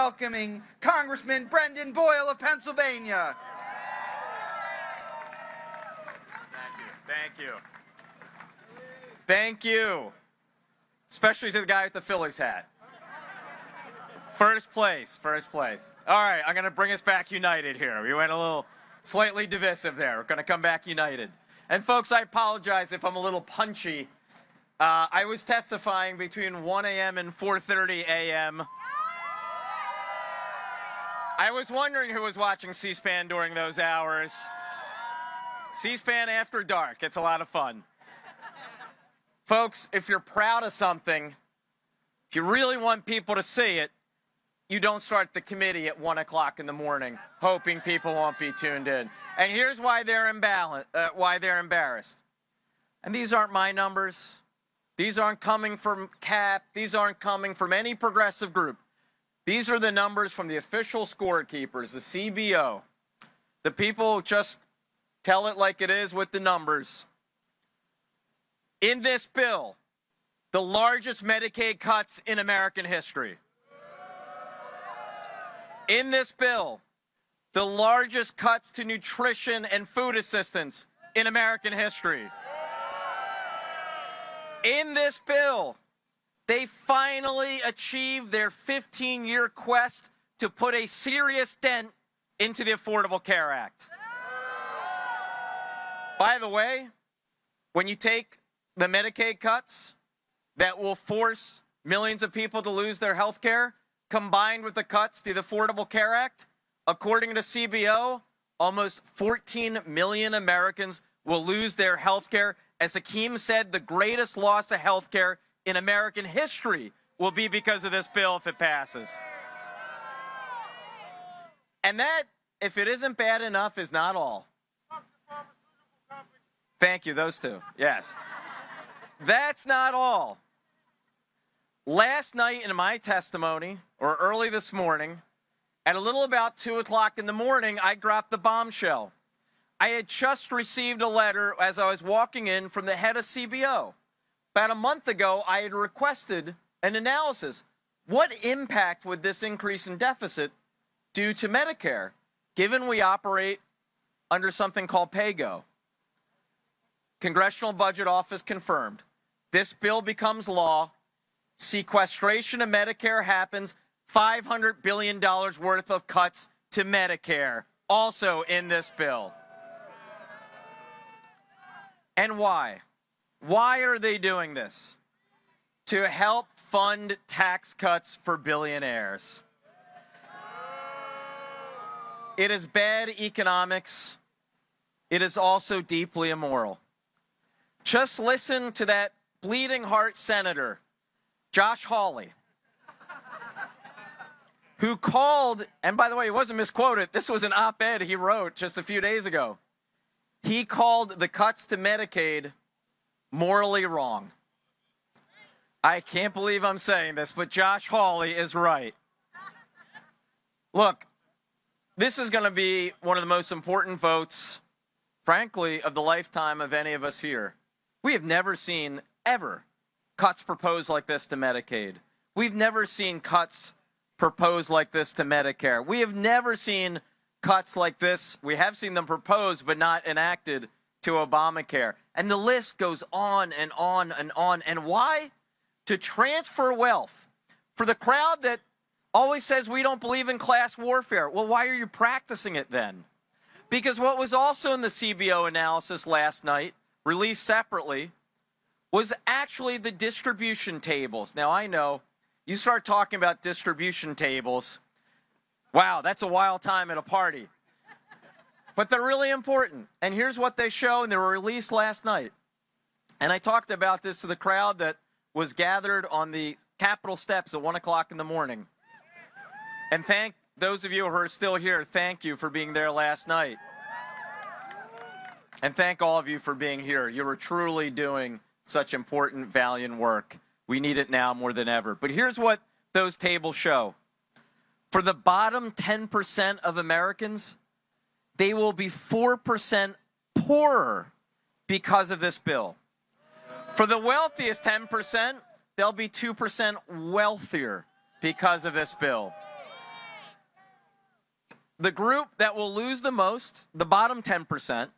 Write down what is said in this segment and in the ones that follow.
welcoming Congressman Brendan Boyle of Pennsylvania. Thank you. Thank you. Especially to the guy with the Phillies hat. First place. All right, I'm going to bring us back united here. We went a little slightly divisive there. We're going to come back united. And folks, I apologize if I'm a little punchy. I was testifying between 1 a.m. and 4:30 a.m. I was wondering who was watching C-SPAN during those hours. C-SPAN after dark. It's a lot of fun. Folks, if you're proud of something, if you really want people to see it, you don't start the committee at 1 o'clock in the morning hoping people won't be tuned in. And here's why they're embarrassed. And these aren't my numbers. These aren't coming from CAP. These aren't coming from any progressive group. These are the numbers from the official scorekeepers, the CBO. The people who just tell it like it is with the numbers. In this bill, the largest Medicaid cuts in American history. In this bill, the largest cuts to nutrition and food assistance in American history. In this bill, they finally achieved their 15-year quest to put a serious dent into the Affordable Care Act. By the way, when you take the Medicaid cuts that will force millions of people to lose their health care, combined with the cuts to the Affordable Care Act, according to CBO, almost 14 million Americans will lose their health care. As Hakeem said, the greatest loss of health care in American history will be because of this bill if it passes. And that, if it isn't bad enough, is not all. Thank you, those two. Yes. That's not all. Last night in my testimony, or early this morning, at a little about 2 o'clock in the morning, I dropped the bombshell. I had just received a letter as I was walking in from the head of CBO. About a month ago, I had requested an analysis. What impact would this increase in deficit do to Medicare, given we operate under something called PAYGO? Congressional Budget Office confirmed. This bill becomes law. Sequestration of Medicare happens. $500 billion worth of cuts to Medicare, also in this bill. And why? Why are they doing this? To help fund tax cuts for billionaires. It is bad economics. It is also deeply immoral. Just listen to that bleeding heart senator, Josh Hawley, who called, and by the way, he wasn't misquoted. This was an op-ed he wrote just a few days ago. He called the cuts to Medicaid morally wrong. I can't believe I'm saying this, but Josh Hawley is right. Look, this is going to be one of the most important votes, frankly, of the lifetime of any of us here. We have never seen, ever, cuts proposed like this to Medicaid. We've never seen cuts proposed like this to Medicare. We have never seen cuts like this. We have seen them proposed but not enacted to Obamacare. And the list goes on and on and on. And why? To transfer wealth. For the crowd that always says we don't believe in class warfare. Well, why are you practicing it then? Because what was also in the CBO analysis last night, released separately, was actually the distribution tables. Now, I know you start talking about distribution tables, wow, that's a wild time at a party. But they're really important. And here's what they show, and they were released last night. And I talked about this to the crowd that was gathered on the Capitol steps at 1 o'clock in the morning. And thank those of you who are still here, thank you for being there last night. And thank all of you for being here. You were truly doing such important, valiant work. We need it now more than ever. But here's what those tables show. For the bottom 10% of Americans, they will be 4% poorer because of this bill. For the wealthiest 10%, they'll be 2% wealthier because of this bill. the group that will lose the most, the bottom 10%,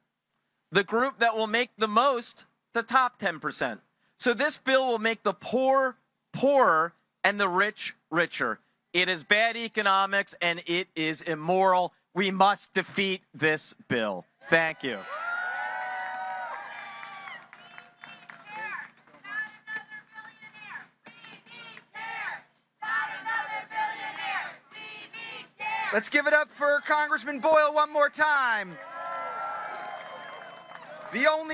the group that will make the most, the top 10%. So this bill will make the poor poorer and the rich richer. It is bad economics and it is immoral. We must defeat this bill. Thank you. Let's give it up for Congressman Boyle one more time. The only